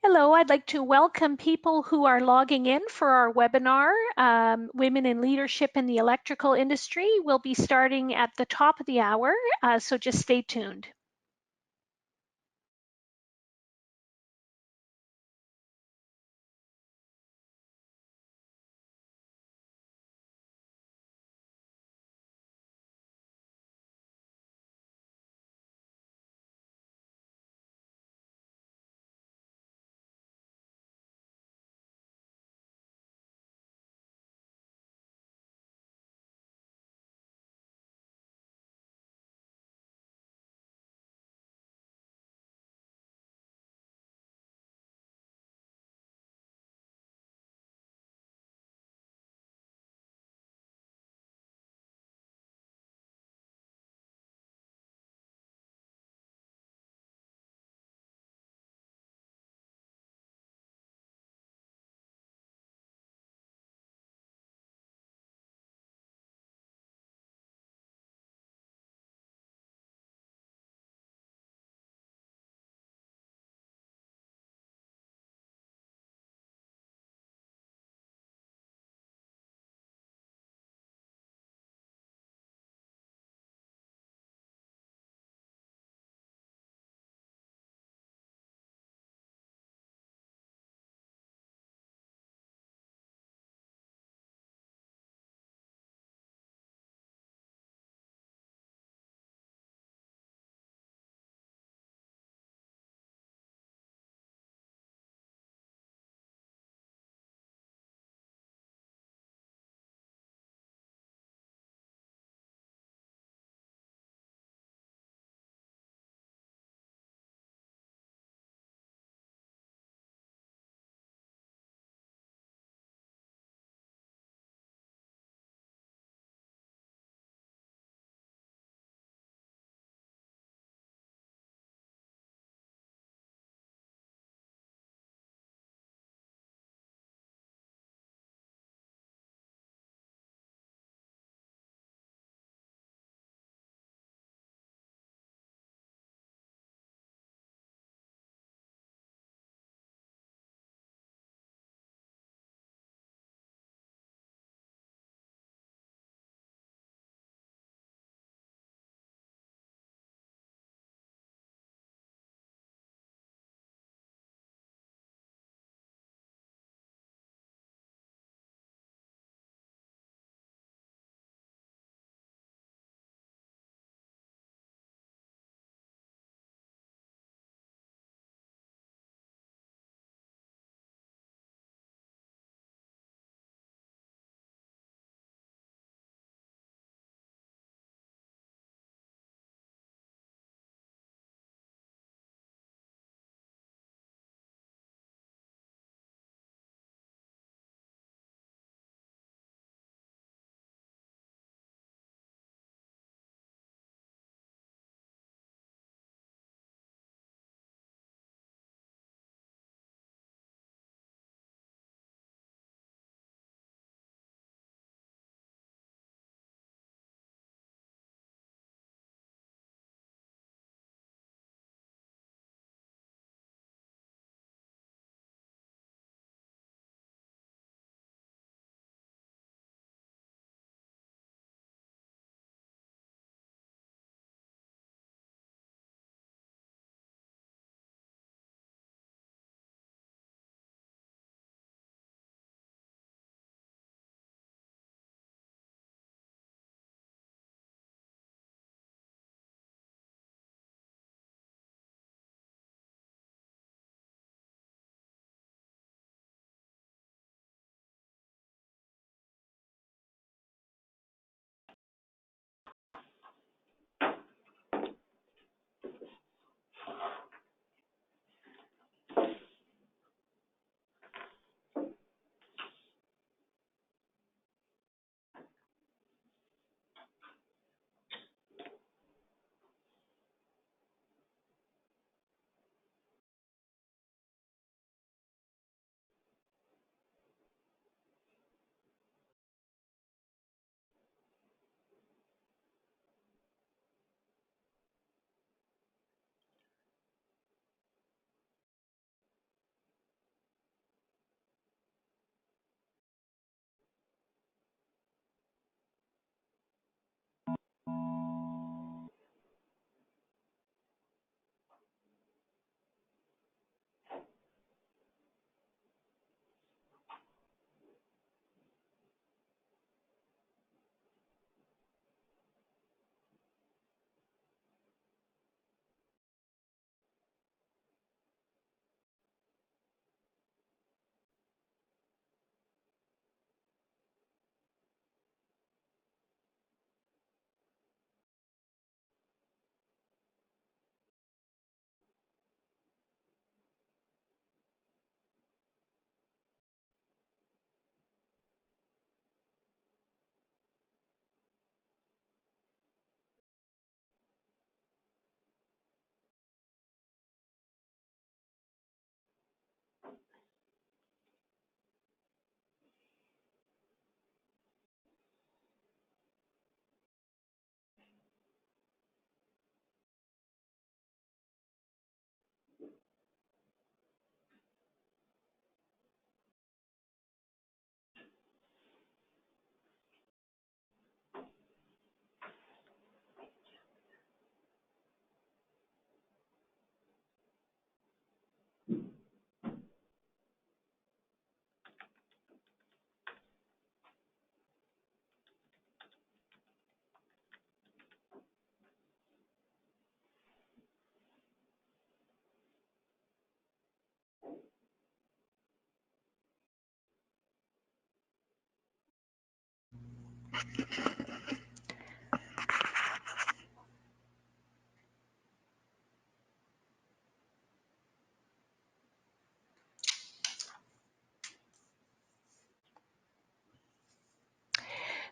Hello, I'd like to welcome people who are logging in for our webinar, Women in Leadership in the Electrical Industry. We'll be starting at the top of the hour, so just stay tuned.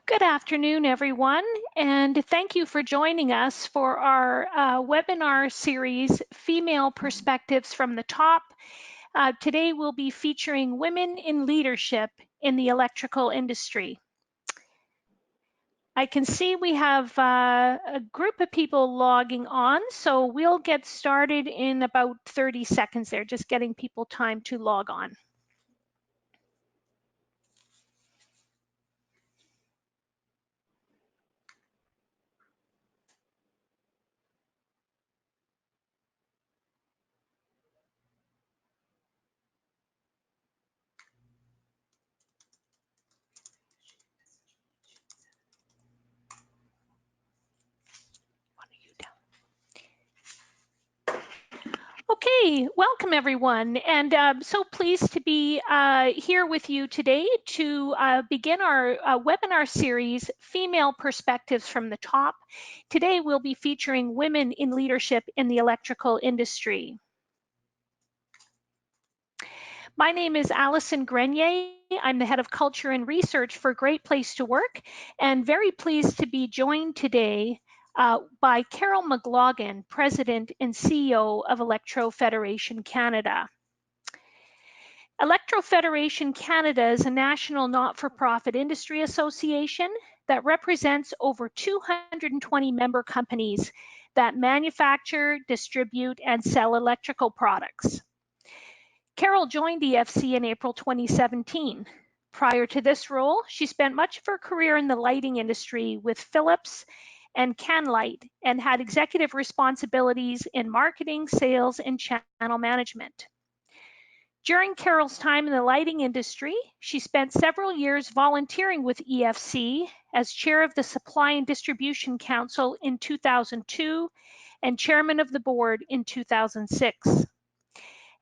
Good afternoon, everyone, and thank you for joining us for our webinar series, Female Perspectives from the Top. Today we'll be featuring women in leadership in the electrical industry. I can see we have a group of people logging on, so we'll get started in about 30 seconds there, just getting people time to log on. Okay, welcome everyone, and so pleased to be here with you today to begin our webinar series, Female Perspectives from the Top. Today we'll be featuring women in leadership in the electrical industry. My name is Allison Grenier. I'm the head of culture and research for Great Place to Work, and very pleased to be joined today by Carol McGlogan, President and CEO of Electro-Federation Canada. Electro-Federation Canada is a national not-for-profit industry association that represents over 220 member companies that manufacture, distribute, and sell electrical products. Carol joined EFC in April 2017. Prior to this role, she spent much of her career in the lighting industry with Philips and Canlight and had executive responsibilities in marketing, sales, and channel management. During Carol's time in the lighting industry, she spent several years volunteering with EFC as chair of the Supply and Distribution Council in 2002 and chairman of the board in 2006.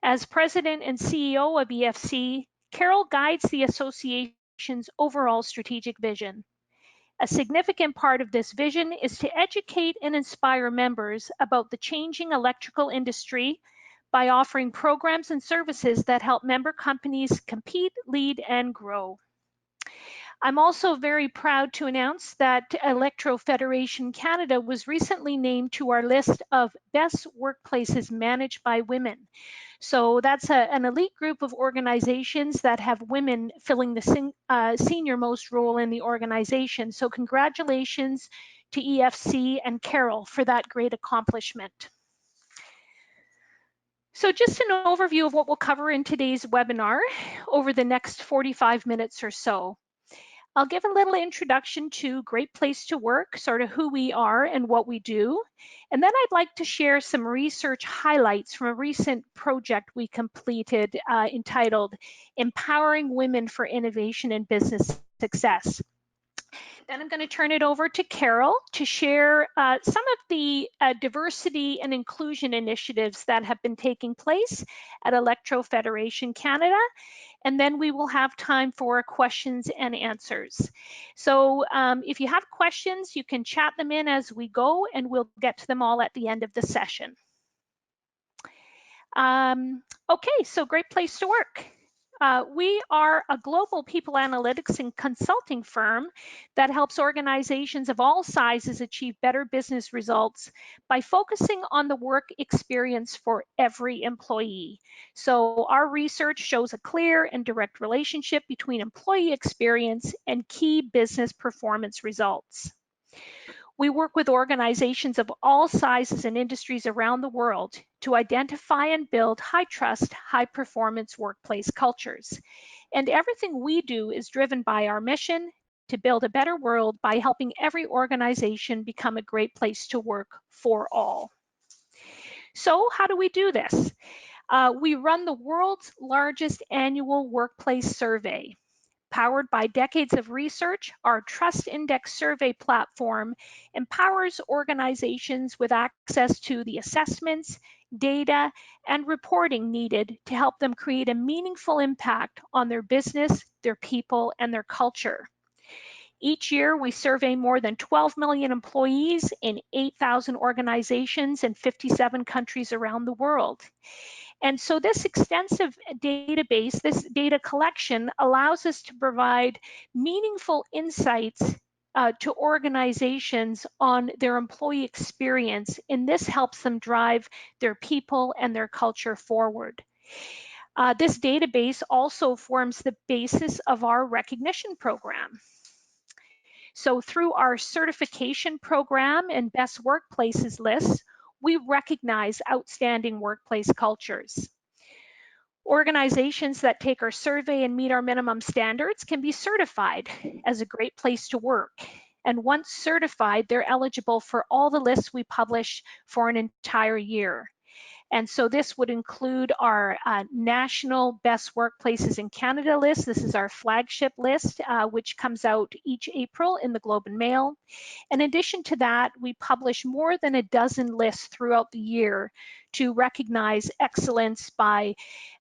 As president and CEO of EFC, Carol guides the association's overall strategic vision. A significant part of this vision is to educate and inspire members about the changing electrical industry by offering programs and services that help member companies compete, lead, and grow. I'm also very proud to announce that Electro-Federation Canada was recently named to our list of best workplaces managed by women. So that's an elite group of organizations that have women filling the senior most role in the organization. So congratulations to EFC and Carol for that great accomplishment. So just an overview of what we'll cover in today's webinar over the next 45 minutes or so. I'll give a little introduction to Great Place to Work, sort of who we are and what we do. And then I'd like to share some research highlights from a recent project we completed entitled Empowering Women for Innovation and Business Success. Then I'm going to turn it over to Carol to share some of the diversity and inclusion initiatives that have been taking place at Electro-Federation Canada. And then we will have time for questions and answers. So if you have questions, you can chat them in as we go, and we'll get to them all at the end of the session. Okay, so Great Place to Work. We are a global people analytics and consulting firm that helps organizations of all sizes achieve better business results by focusing on the work experience for every employee. So our research shows a clear and direct relationship between employee experience and key business performance results. We work with organizations of all sizes and industries around the world to identify and build high-trust, high-performance workplace cultures. And everything we do is driven by our mission to build a better world by helping every organization become a great place to work for all. So how do we do this? We run the world's largest annual workplace survey. Powered by decades of research, our Trust Index survey platform empowers organizations with access to the assessments, data, and reporting needed to help them create a meaningful impact on their business, their people, and their culture. Each year, we survey more than 12 million employees in 8,000 organizations in 57 countries around the world. And so this extensive database, this data collection, allows us to provide meaningful insights to organizations on their employee experience, and this helps them drive their people and their culture forward. This database also forms the basis of our recognition program. So through our certification program and best workplaces list, we recognize outstanding workplace cultures. Organizations that take our survey and meet our minimum standards can be certified as a great place to work. And once certified, they're eligible for all the lists we publish for an entire year. And so this would include our National Best Workplaces in Canada list. This is our flagship list, which comes out each April in the Globe and Mail. In addition to that, we publish more than a dozen lists throughout the year to recognize excellence by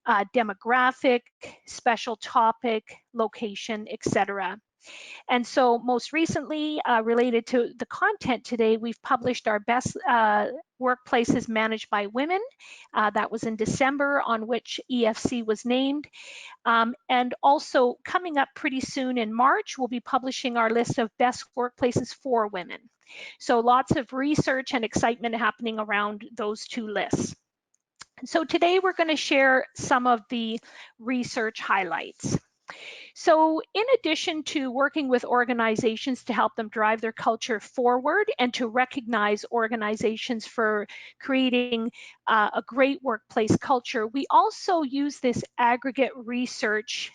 demographic, special topic, location, etc. And so most recently, related to the content today, we've published our best workplaces managed by women. That was in December, on which EFC was named. And also coming up pretty soon in March, we'll be publishing our list of best workplaces for women. So lots of research and excitement happening around those two lists. So today we're going to share some of the research highlights. So in addition to working with organizations to help them drive their culture forward and to recognize organizations for creating a great workplace culture, we also use this aggregate research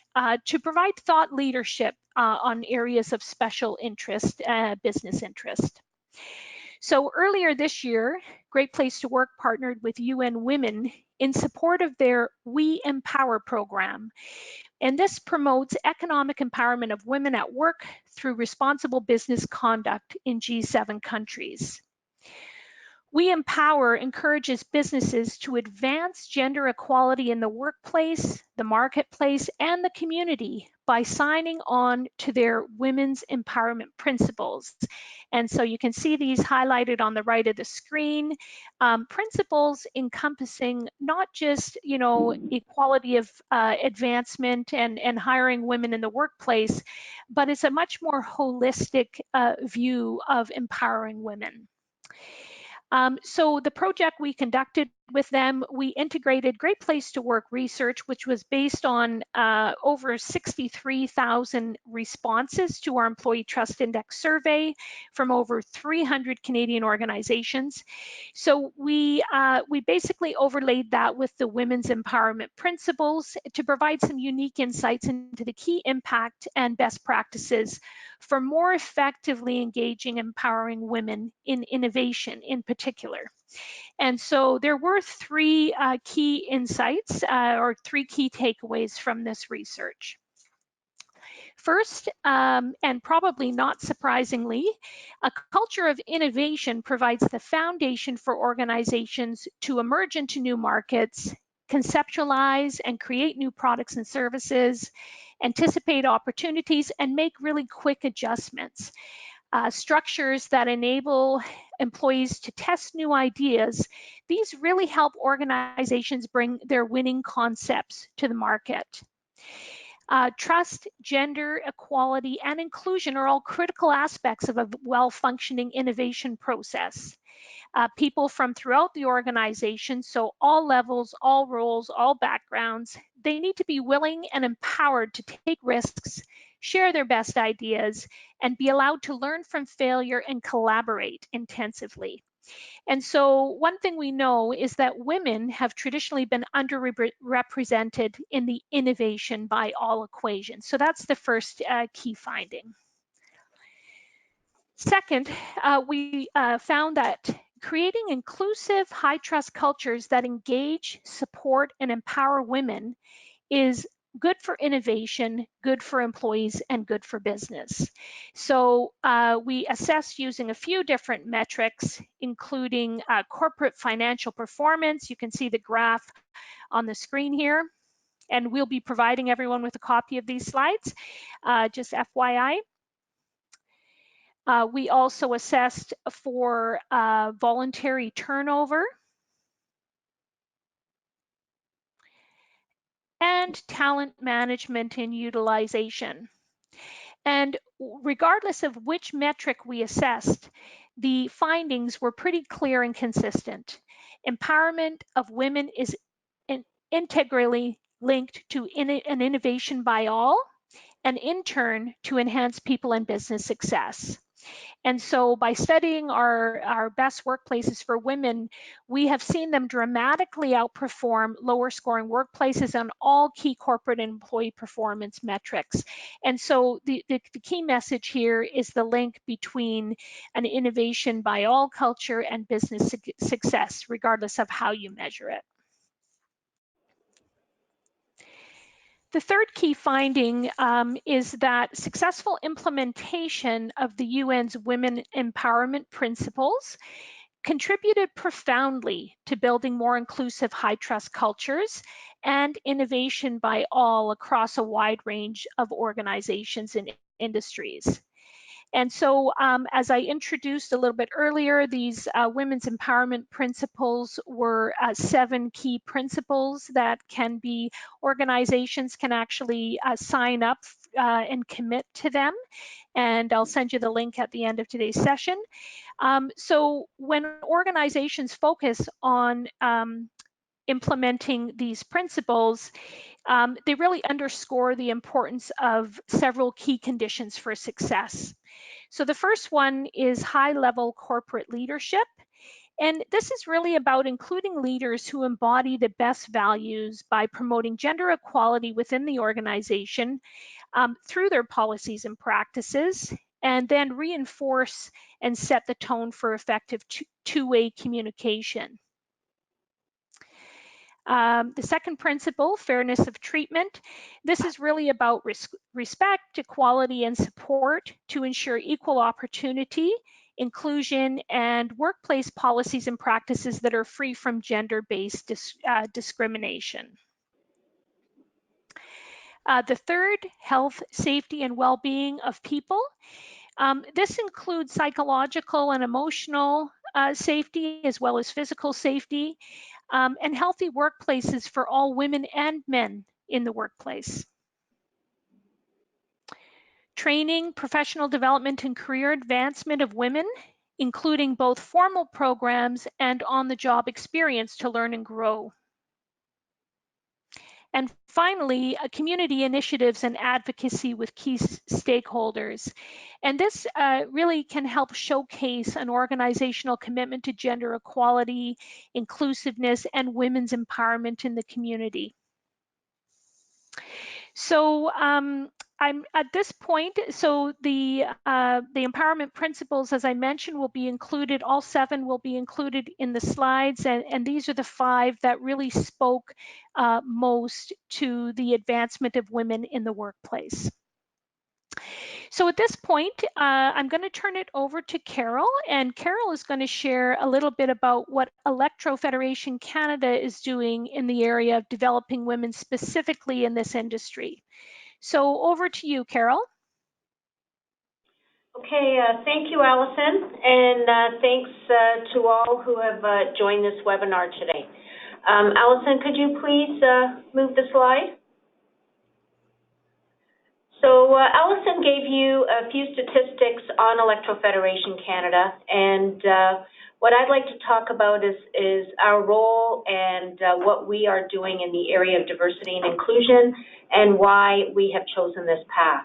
to provide thought leadership on areas of special interest, business interest. So earlier this year, Great Place to Work partnered with UN Women in support of their We Empower program. And this promotes economic empowerment of women at work through responsible business conduct in G7 countries. We Empower encourages businesses to advance gender equality in the workplace, the marketplace, and the community by signing on to their women's empowerment principles. And so you can see these highlighted on the right of the screen, principles encompassing not just, equality of advancement and hiring women in the workplace, but it's a much more holistic view of empowering women. So the project we conducted with them, we integrated Great Place to Work research, which was based on over 63,000 responses to our Employee Trust Index survey from over 300 Canadian organizations. So we basically overlaid that with the women's empowerment principles to provide some unique insights into the key impact and best practices for more effectively engaging, empowering women in innovation in particular. And so there were three key insights or three key takeaways from this research. First, and probably not surprisingly, a culture of innovation provides the foundation for organizations to emerge into new markets, conceptualize and create new products and services, anticipate opportunities, and make really quick adjustments. Structures that enable employees to test new ideas, these really help organizations bring their winning concepts to the market. Trust, gender, equality, and inclusion are all critical aspects of a well-functioning innovation process. People from throughout the organization, so all levels, all roles, all backgrounds, they need to be willing and empowered to take risks, share their best ideas, and be allowed to learn from failure and collaborate intensively. And so one thing we know is that women have traditionally been underrepresented in the innovation by all equations. So that's the first key finding. Second, we found that creating inclusive, high-trust cultures that engage, support, and empower women is good for innovation, good for employees, and good for business. So we assessed using a few different metrics, including corporate financial performance. You can see the graph on the screen here, and we'll be providing everyone with a copy of these slides, just FYI. We also assessed for voluntary turnover and talent management and utilization. And regardless of which metric we assessed, the findings were pretty clear and consistent. Empowerment of women is integrally linked to an innovation by all, and in turn to enhance people and business success. And so by studying our best workplaces for women, we have seen them dramatically outperform lower scoring workplaces on all key corporate and employee performance metrics. And so the key message here is the link between an innovation by all culture and business success, regardless of how you measure it. The third key finding is that successful implementation of the UN's Women Empowerment Principles contributed profoundly to building more inclusive high trust cultures and innovation by all across a wide range of organizations and industries. And so, as I introduced a little bit earlier, these women's empowerment principles were 7 key principles that organizations can actually sign up and commit to them. And I'll send you the link at the end of today's session. So when organizations focus on implementing these principles, they really underscore the importance of several key conditions for success. So the first one is high-level corporate leadership. And this is really about including leaders who embody the best values by promoting gender equality within the organization through their policies and practices, and then reinforce and set the tone for effective two-way communication. The second principle, fairness of treatment. This is really about respect, equality, and support to ensure equal opportunity, inclusion, and workplace policies and practices that are free from gender-based discrimination. The third, health, safety, and well-being of people. This includes psychological and emotional safety, as well as physical safety, and healthy workplaces for all women and men in the workplace. Training, professional development, and career advancement of women, including both formal programs and on-the-job experience to learn and grow. And finally, community initiatives and advocacy with key stakeholders. And this really can help showcase an organizational commitment to gender equality, inclusiveness, and women's empowerment in the community. So I'm at this point, so the empowerment principles, as I mentioned, will be included, all 7 will be included in the slides, and these are the 5 that really spoke most to the advancement of women in the workplace. So at this point, I'm going to turn it over to Carol, and Carol is going to share a little bit about what Electro-Federation Canada is doing in the area of developing women specifically in this industry. So over to you, Carol. Okay, thank you, Allison, and thanks to all who have joined this webinar today. Allison, could you please move the slide? So Allison gave you a few statistics on Electro-Federation Canada, and what I'd like to talk about is our role and what we are doing in the area of diversity and inclusion and why we have chosen this path.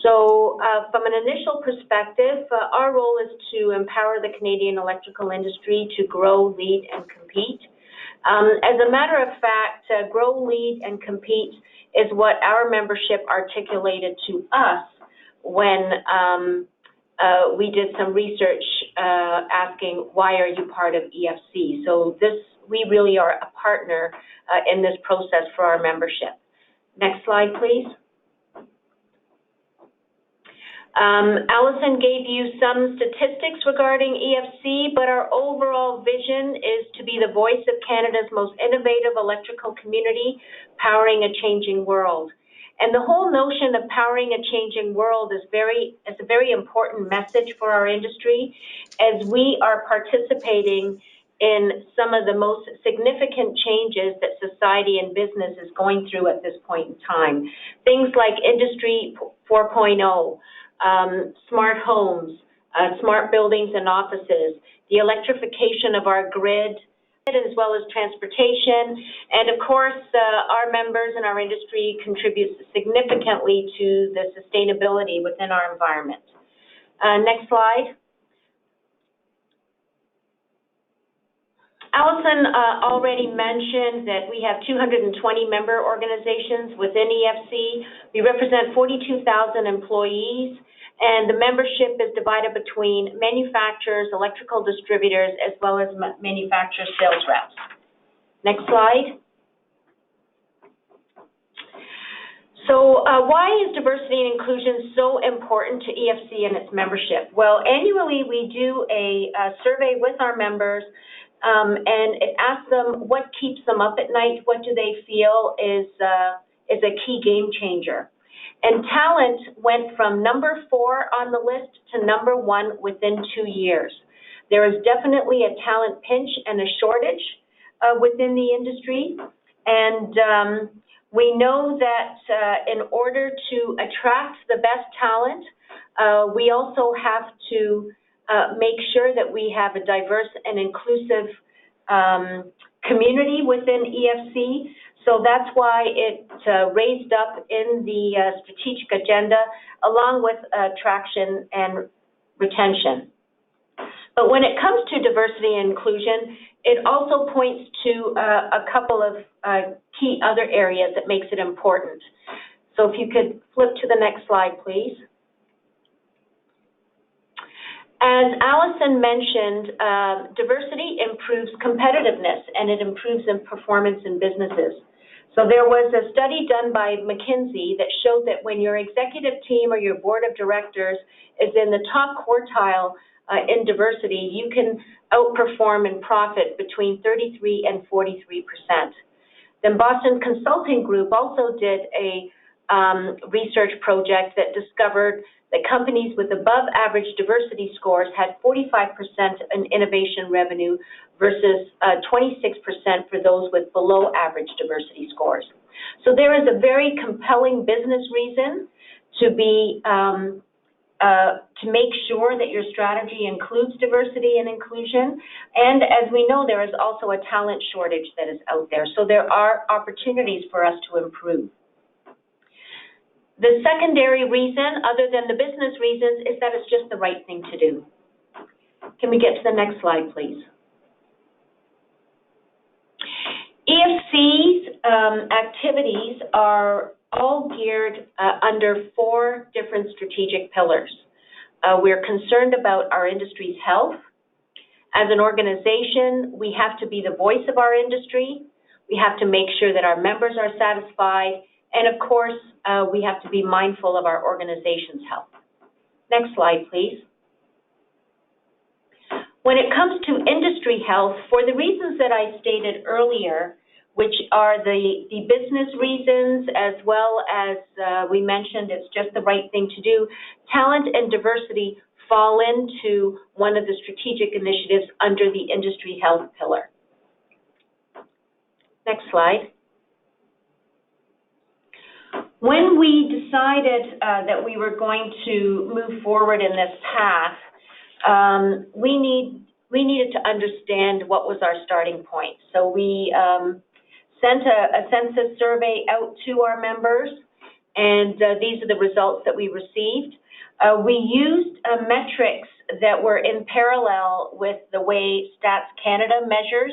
So from an initial perspective, our role is to empower the Canadian electrical industry to grow, lead, and compete. As a matter of fact, grow, lead, and compete is what our membership articulated to us when we did some research asking, why are you part of EFC? So we really are a partner in this process for our membership. Next slide, please. Allison gave you some statistics regarding EFC, but our overall vision is to be the voice of Canada's most innovative electrical community, powering a changing world. And the whole notion of powering a changing world is a very important message for our industry, as we are participating in some of the most significant changes that society and business is going through at this point in time. Things like Industry 4.0, smart homes, smart buildings and offices, the electrification of our grid, as well as transportation, and of course, our members and our industry contribute significantly to the sustainability within our environment. Next slide. Allison already mentioned that we have 220 member organizations within EFC. We represent 42,000 employees, and the membership is divided between manufacturers, electrical distributors, as well as manufacturer sales reps. Next slide. So why is diversity and inclusion so important to EFC and its membership? Well, annually we do a survey with our members, and it asks them what keeps them up at night, what do they feel is a key game changer. And talent went from number 4 on the list to number 1 within 2 years. There is definitely a talent pinch and a shortage within the industry, and we know that in order to attract the best talent, we also have to make sure that we have a diverse and inclusive community within EFC. So that's why it raised up in the strategic agenda, along with attraction and retention. But when it comes to diversity and inclusion, it also points to a couple of key other areas that makes it important. So if you could flip to the next slide, please. As Allison mentioned, diversity improves competitiveness and it improves in performance in businesses. So there was a study done by McKinsey that showed that when your executive team or your board of directors is in the top quartile in diversity, you can outperform in profit between 33 and 43%. Then Boston Consulting Group also did a research project that discovered that companies with above average diversity scores had 45% in innovation revenue versus 26% for those with below average diversity scores. So there is a very compelling business reason to be to make sure that your strategy includes diversity and inclusion. And as we know, there is also a talent shortage that is out there. So there are opportunities for us to improve. The secondary reason, other than the business reasons, is that it's just the right thing to do. Can we get to the next slide, please? EFC's activities are all geared under 4 different strategic pillars. We're concerned about our industry's health. As an organization, we have to be the voice of our industry. We have to make sure that our members are satisfied. And of course, we have to be mindful of our organization's health. Next slide, please. When it comes to industry health, for the reasons that I stated earlier, which are the business reasons, as well as we mentioned it's just the right thing to do, talent and diversity fall into one of the strategic initiatives under the industry health pillar. Next slide. When we decided that we were going to move forward in this path, we needed to understand what was our starting point. So we sent a census survey out to our members, and these are the results that we received. We used metrics that were in parallel with the way Stats Canada measures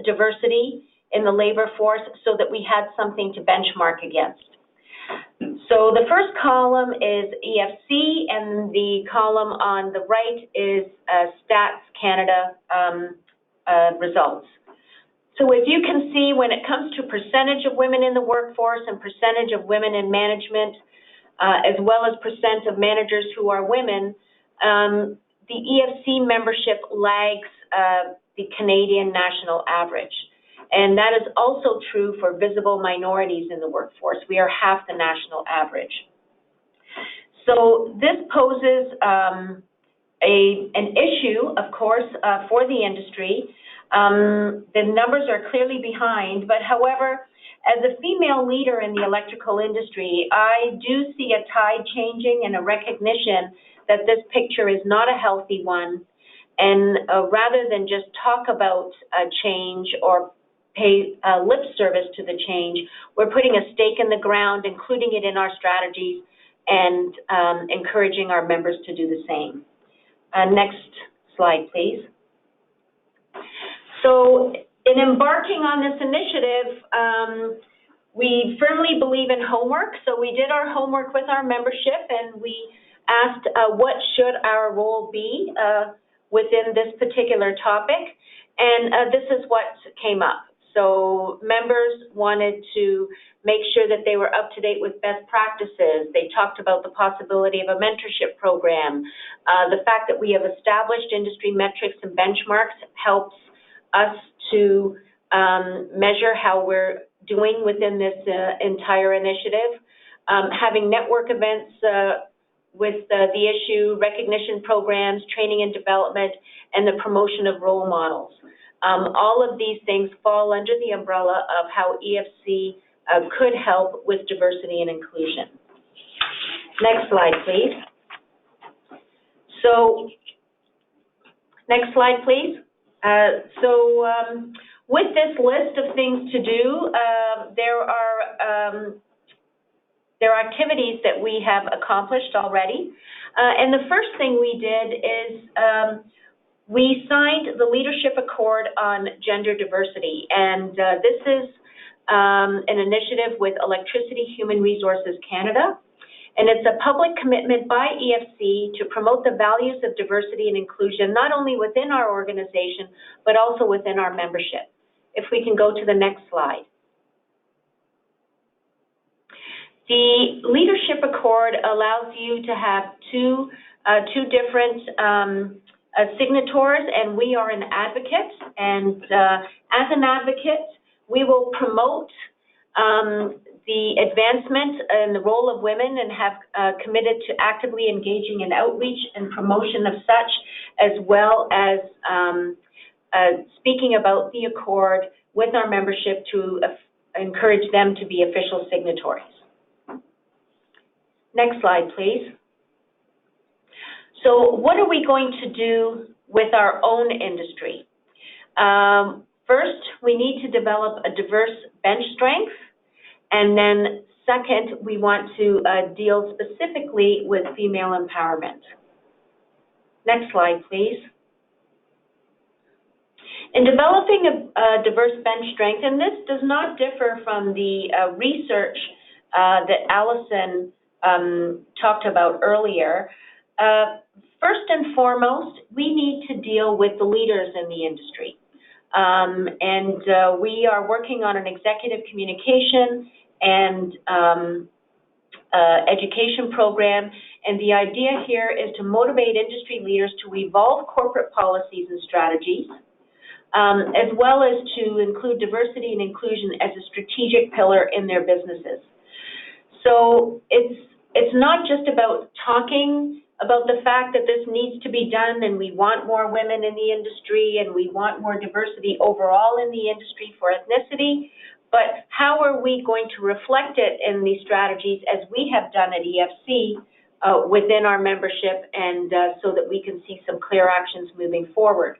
diversity in the labor force, so that we had something to benchmark against. So the first column is EFC, and the column on the right is Stats Canada results. So as you can see, when it comes to percentage of women in the workforce and percentage of women in management, as well as percent of managers who are women, the EFC membership lags the Canadian national average. And that is also true for visible minorities in the workforce. We are half the national average. So this poses an issue, of course, for the industry. The numbers are clearly behind, but however, as a female leader in the electrical industry, I do see a tide changing and a recognition that this picture is not a healthy one. And rather than just talk about change or pay lip service to the change, we're putting a stake in the ground, including it in our strategies, and encouraging our members to do the same. Next slide, please. So in embarking on this initiative, we firmly believe in homework. So we did our homework with our membership, and we asked what should our role be within this particular topic, and this is what came up. So members wanted to make sure that they were up to date with best practices. They talked about the possibility of a mentorship program. The fact that we have established industry metrics and benchmarks helps us to measure how we're doing within this entire initiative. Having network events with the issue, recognition programs, training and development, and the promotion of role models. All of these things fall under the umbrella of how EFC could help with diversity and inclusion. Next slide, please. So, next slide, please. With this list of things to do, there are activities that we have accomplished already. And the first thing we did is we signed the Leadership Accord on Gender Diversity. And this is an initiative with Electricity Human Resources Canada. And it's a public commitment by EFC to promote the values of diversity and inclusion, not only within our organization, but also within our membership. If we can go to the next slide. The Leadership Accord allows you to have two different signatories, and we are an advocate. And as an advocate, we will promote the advancement and the role of women, and have committed to actively engaging in outreach and promotion of such, as well as speaking about the Accord with our membership to encourage them to be official signatories. Next slide, please. So what are we going to do with our own industry? First, we need to develop a diverse bench strength. And then second, we want to deal specifically with female empowerment. Next slide, please. In developing a diverse bench strength, and this does not differ from the research that Allison talked about earlier, first and foremost, we need to deal with the leaders in the industry. We are working on an executive communication and education program, and the idea here is to motivate industry leaders to evolve corporate policies and strategies, as well as to include diversity and inclusion as a strategic pillar in their businesses. So it's not just about talking about the fact that this needs to be done, and we want more women in the industry, and we want more diversity overall in the industry for ethnicity, but how are we going to reflect it in these strategies, as we have done at EFC within our membership, and so that we can see some clear actions moving forward.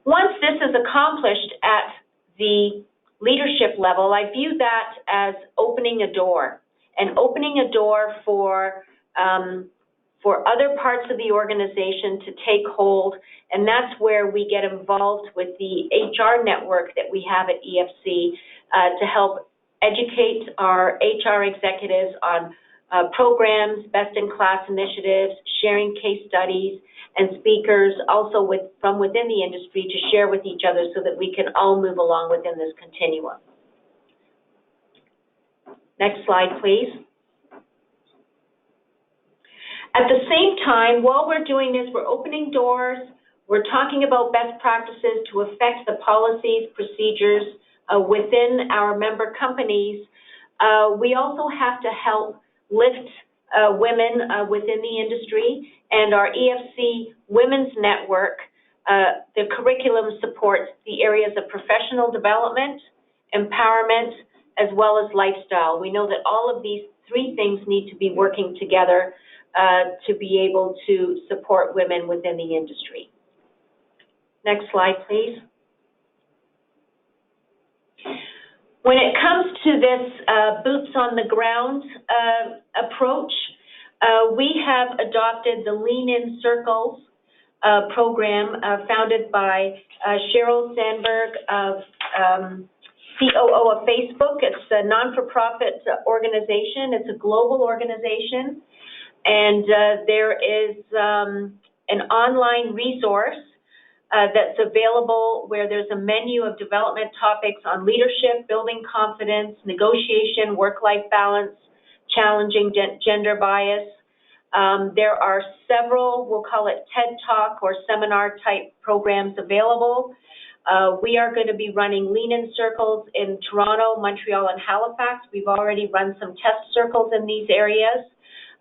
Once this is accomplished at the leadership level, I view that as opening a door, and opening a door for other parts of the organization to take hold, and that's where we get involved with the HR network that we have at EFC to help educate our HR executives on programs, best-in-class initiatives, sharing case studies, and speakers also from within the industry to share with each other so that we can all move along within this continuum. Next slide, please. At the same time, while we're doing this, we're opening doors, we're talking about best practices to affect the policies, procedures, within our member companies, we also have to help lift women within the industry, and our EFC Women's Network, the curriculum supports the areas of professional development, empowerment, as well as lifestyle. We know that all of these three things need to be working together to be able to support women within the industry. Next slide, please. When it comes to this boots on the ground approach, we have adopted the Lean In Circles program founded by Sheryl Sandberg, COO of Facebook. It's a non-for-profit organization. It's a global organization. And there is an online resource that's available where there's a menu of development topics on leadership, building confidence, negotiation, work-life balance, challenging gender bias. There are several, we'll call it TED Talk or seminar type programs available. We are going to be running Lean In Circles in Toronto, Montreal, and Halifax. We've already run some test circles in these areas,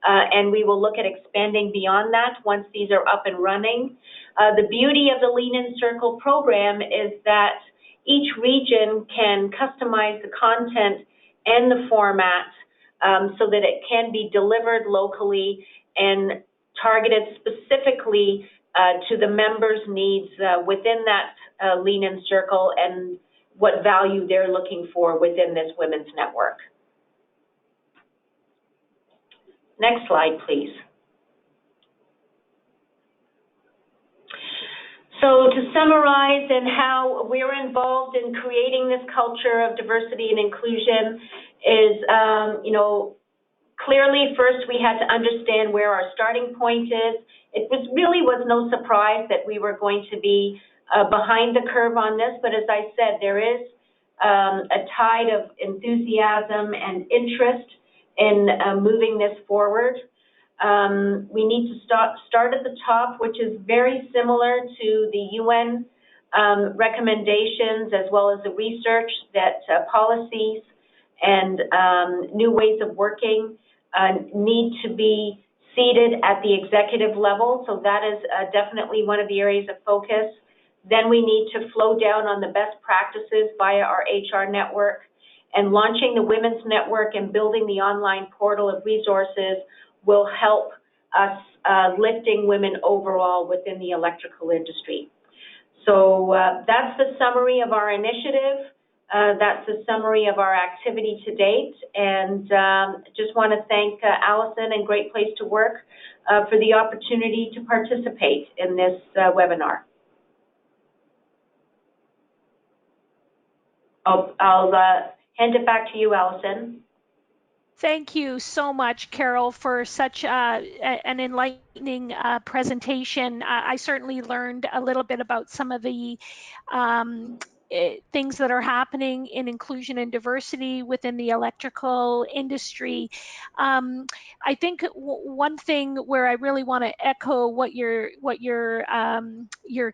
and we will look at expanding beyond that once these are up and running. The beauty of the Lean In Circle program is that each region can customize the content and the format so that it can be delivered locally and targeted specifically to the members' needs within that Lean In Circle and what value they're looking for within this women's network. Next slide, please. So to summarize and how we're involved in creating this culture of diversity and inclusion is, clearly first we had to understand where our starting point is. It really was no surprise that we were going to be behind the curve on this, but as I said, there is a tide of enthusiasm and interest in moving this forward. We need to start at the top, which is very similar to the UN recommendations, as well as the research that policies and new ways of working need to be seated at the executive level. So that is definitely one of the areas of focus. Then we need to flow down on the best practices via our HR network, and launching the Women's Network and building the online portal of resources will help us lifting women overall within the electrical industry. So that's the summary of our initiative. That's the summary of our activity to date. And just want to thank Allison and Great Place to Work for the opportunity to participate in this webinar. I'll hand it back to you, Allison. Thank you so much, Carol, for such an enlightening presentation. I certainly learned a little bit about some of the things that are happening in inclusion and diversity within the electrical industry. I think one thing where I really want to echo what your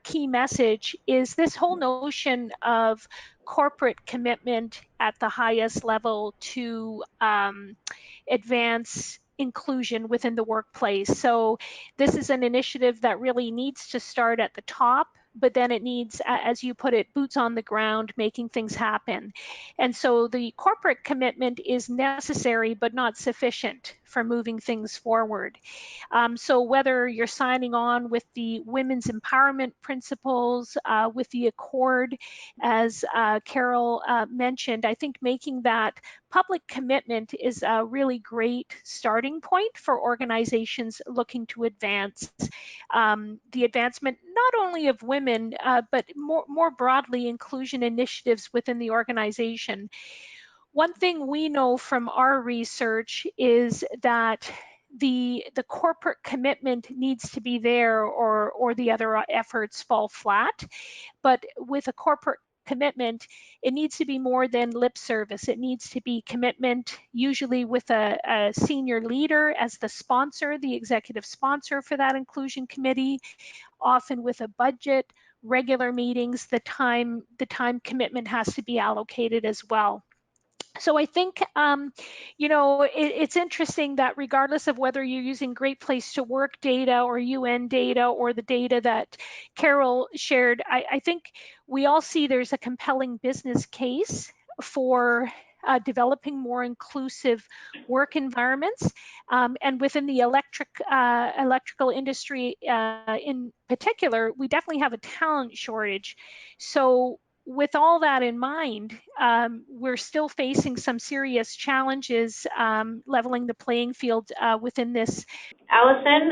key message is this whole notion of corporate commitment at the highest level to advance inclusion within the workplace. So this is an initiative that really needs to start at the top, but then it needs, as you put it, boots on the ground, making things happen. And so the corporate commitment is necessary, but not sufficient for moving things forward. So whether you're signing on with the women's empowerment principles, with the Accord, as Carol mentioned, I think making that public commitment is a really great starting point for organizations looking to advance the advancement not only of women, but more broadly inclusion initiatives within the organization. One thing we know from our research is that the corporate commitment needs to be there, or the other efforts fall flat. But with a corporate commitment, it needs to be more than lip service. It needs to be commitment, usually with a senior leader as the sponsor, the executive sponsor for that inclusion committee, often with a budget, regular meetings, the time commitment has to be allocated as well. So I think, it's interesting that regardless of whether you're using Great Place to Work data or UN data or the data that Carol shared, I think we all see there's a compelling business case for developing more inclusive work environments. And within the electrical industry in particular, we definitely have a talent shortage. So with all that in mind, we're still facing some serious challenges leveling the playing field within this. Allison,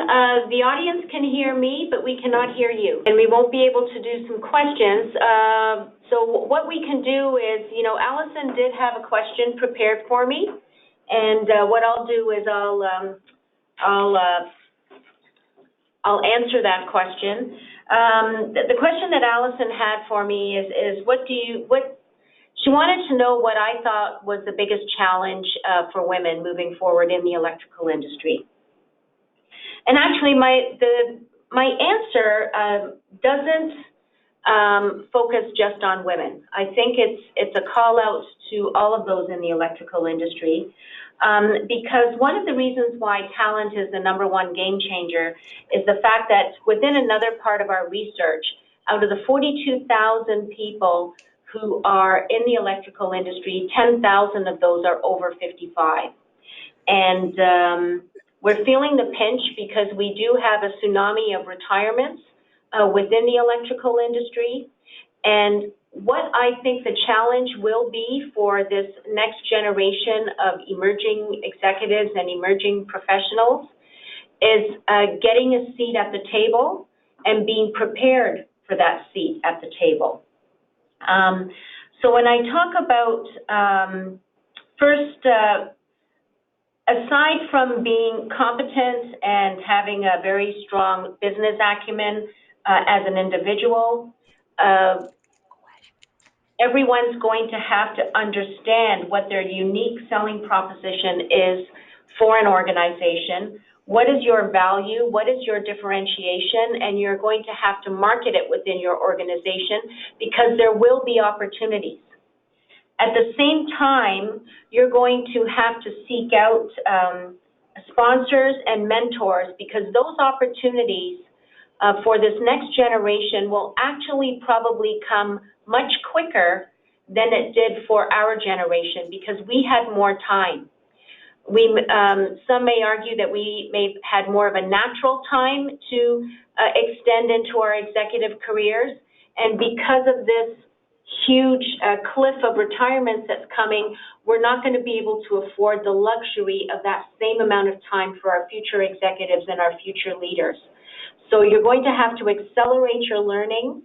the audience can hear me, but we cannot hear you, and we won't be able to do some questions. So what we can do is, Allison did have a question prepared for me, and what I'll do is I'll answer that question. The question that Allison had for me is she wanted to know what I thought was the biggest challenge for women moving forward in the electrical industry. And actually, my answer doesn't focus just on women. I think it's a call out to all of those in the electrical industry, because one of the reasons why talent is the #1 game changer is the fact that within another part of our research, out of the 42,000 people who are in the electrical industry, 10,000 of those are over 55. And we're feeling the pinch because we do have a tsunami of retirements within the electrical industry. And what I think the challenge will be for this next generation of emerging executives and emerging professionals is getting a seat at the table and being prepared for that seat at the table. So when I talk about first, aside from being competent and having a very strong business acumen as an individual, everyone's going to have to understand what their unique selling proposition is for an organization. What is your value? What is your differentiation? And you're going to have to market it within your organization because there will be opportunities. At the same time, you're going to have to seek out sponsors and mentors because those opportunities for this next generation will actually probably come much quicker than it did for our generation because we had more time. Some may argue that we may have had more of a natural time to extend into our executive careers, and because of this huge cliff of retirements that's coming, we're not going to be able to afford the luxury of that same amount of time for our future executives and our future leaders. So you're going to have to accelerate your learning.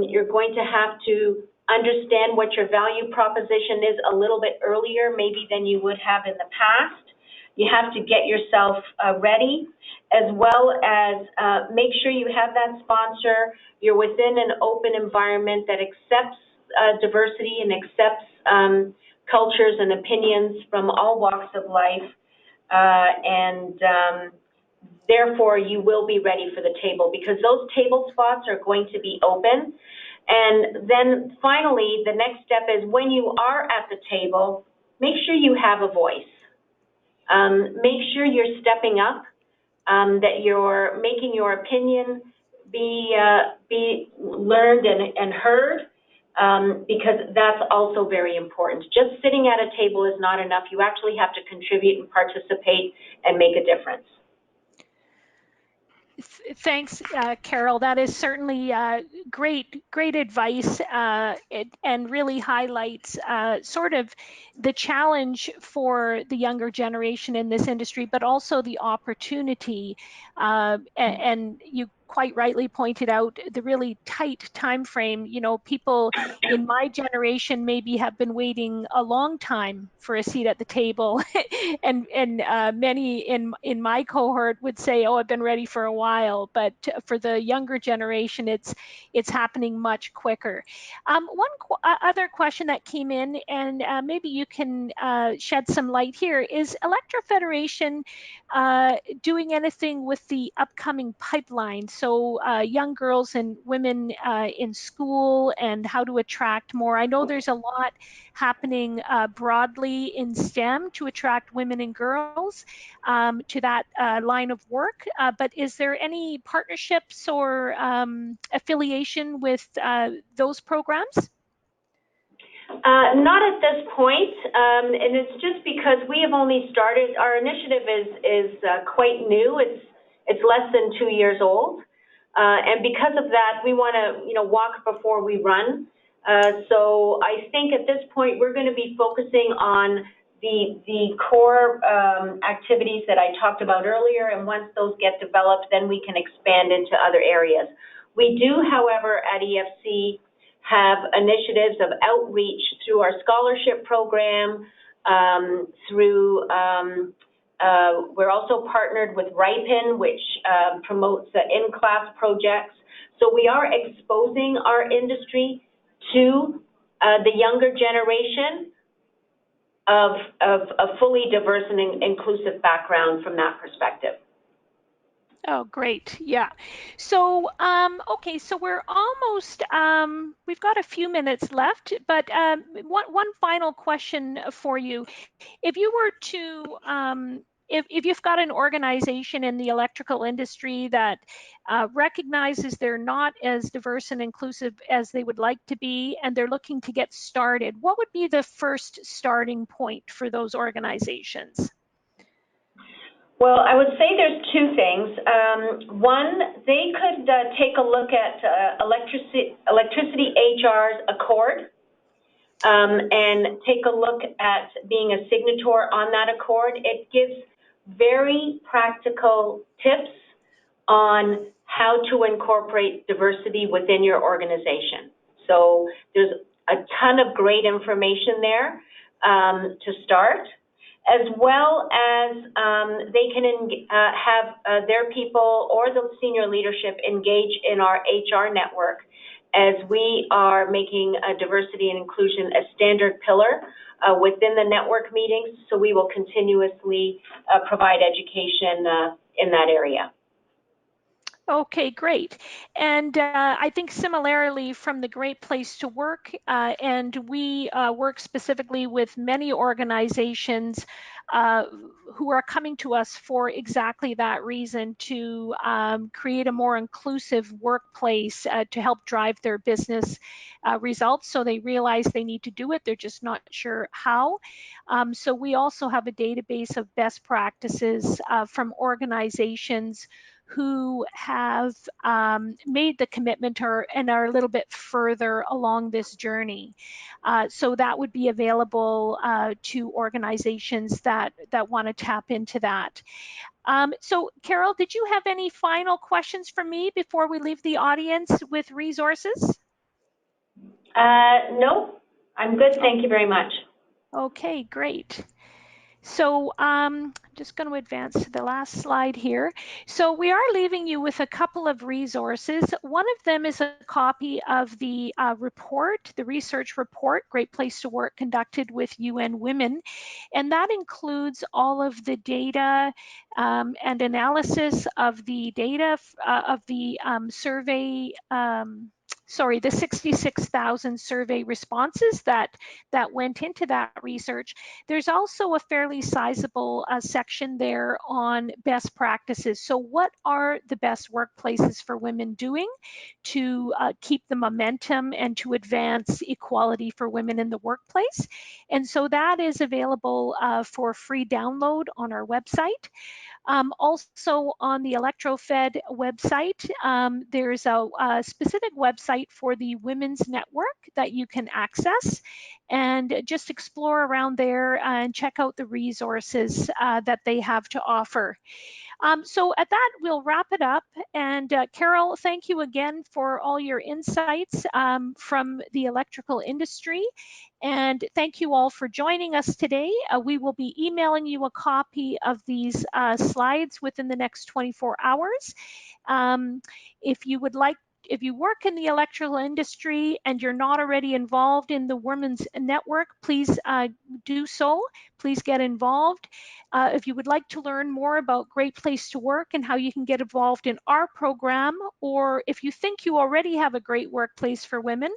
You're going to have to understand what your value proposition is a little bit earlier, maybe than you would have in the past. You have to get yourself ready, as well as make sure you have that sponsor. You're within an open environment that accepts diversity and accepts cultures and opinions from all walks of life, and therefore you will be ready for the table because those table spots are going to be open. And then finally, the next step is when you are at the table, make sure you have a voice. Make sure you're stepping up, that you're making your opinion be learned and heard, because that's also very important. Just sitting at a table is not enough. You actually have to contribute and participate and make a difference. Thanks, Carol. That is certainly great advice, and really highlights sort of the challenge for the younger generation in this industry, but also the opportunity. And you quite rightly pointed out the really tight time frame. You know, people in my generation maybe have been waiting a long time for a seat at the table, and many in my cohort would say, "Oh, I've been ready for a while." But for the younger generation, it's happening much quicker. Other question that came in, and maybe you can shed some light here, is Electro-Federation doing anything with the upcoming pipelines so young girls and women in school and how to attract more. I know there's a lot happening broadly in STEM to attract women and girls to that line of work, but is there any partnerships or affiliation with those programs? Not at this point, and it's just because we have only started. Our initiative is quite new. It's less than 2 years old, and because of that, we want to walk before we run. So I think at this point we're going to be focusing on the core activities that I talked about earlier, and once those get developed, then we can expand into other areas. We do, however, at EFC have initiatives of outreach through our scholarship program, we're also partnered with RIPEN, which promotes in-class projects. So we are exposing our industry to the younger generation of a fully diverse and inclusive background from that perspective. Oh, great. Yeah. So, okay, so we're almost, we've got a few minutes left, but one final question for you. If you were to, if you've got an organization in the electrical industry that recognizes they're not as diverse and inclusive as they would like to be, and they're looking to get started, what would be the first starting point for those organizations? Well, I would say there's two things. One, they could take a look at Electricity HR's Accord and take a look at being a signator on that Accord. It gives very practical tips on how to incorporate diversity within your organization. So there's a ton of great information there to start, as well as they can have their people or the senior leadership engage in our HR network as we are making diversity and inclusion a standard pillar within the network meetings. So we will continuously provide education in that area. Okay, great. And I think similarly from the Great Place to Work, and we work specifically with many organizations who are coming to us for exactly that reason, to create a more inclusive workplace to help drive their business results. So they realize they need to do it, they're just not sure how. So we also have a database of best practices from organizations who have made the commitment and are a little bit further along this journey. So that would be available to organizations that want to tap into that. So Carol, did you have any final questions for me before we leave the audience with resources? No, I'm good. Thank you very much. Okay, great. So I'm just going to advance to the last slide here. So we are leaving you with a couple of resources. One of them is a copy of the report, the research report, Great Place to Work, conducted with UN Women. And that includes all of the data and analysis of the data of the survey, the 66,000 survey responses that went into that research. There's also a fairly sizable section there on best practices. So what are the best workplaces for women doing to keep the momentum and to advance equality for women in the workplace? And so that is available for free download on our website. Also on the Electro-Fed website, there's a specific website for the Women's Network that you can access, and just explore around there and check out the resources that they have to offer. So at that, we'll wrap it up. And Carol, thank you again for all your insights from the electrical industry. And thank you all for joining us today. We will be emailing you a copy of these slides within the next 24 hours. If you would like if you work in the electrical industry and you're not already involved in the Women's Network, please do so. Please get involved. If you would like to learn more about Great Place to Work and how you can get involved in our program, or if you think you already have a great workplace for women,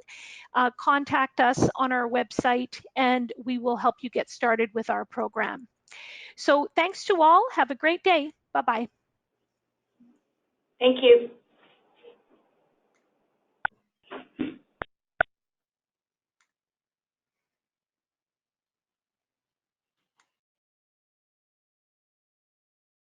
contact us on our website and we will help you get started with our program. So thanks to all. Have a great day. Bye-bye. Thank you.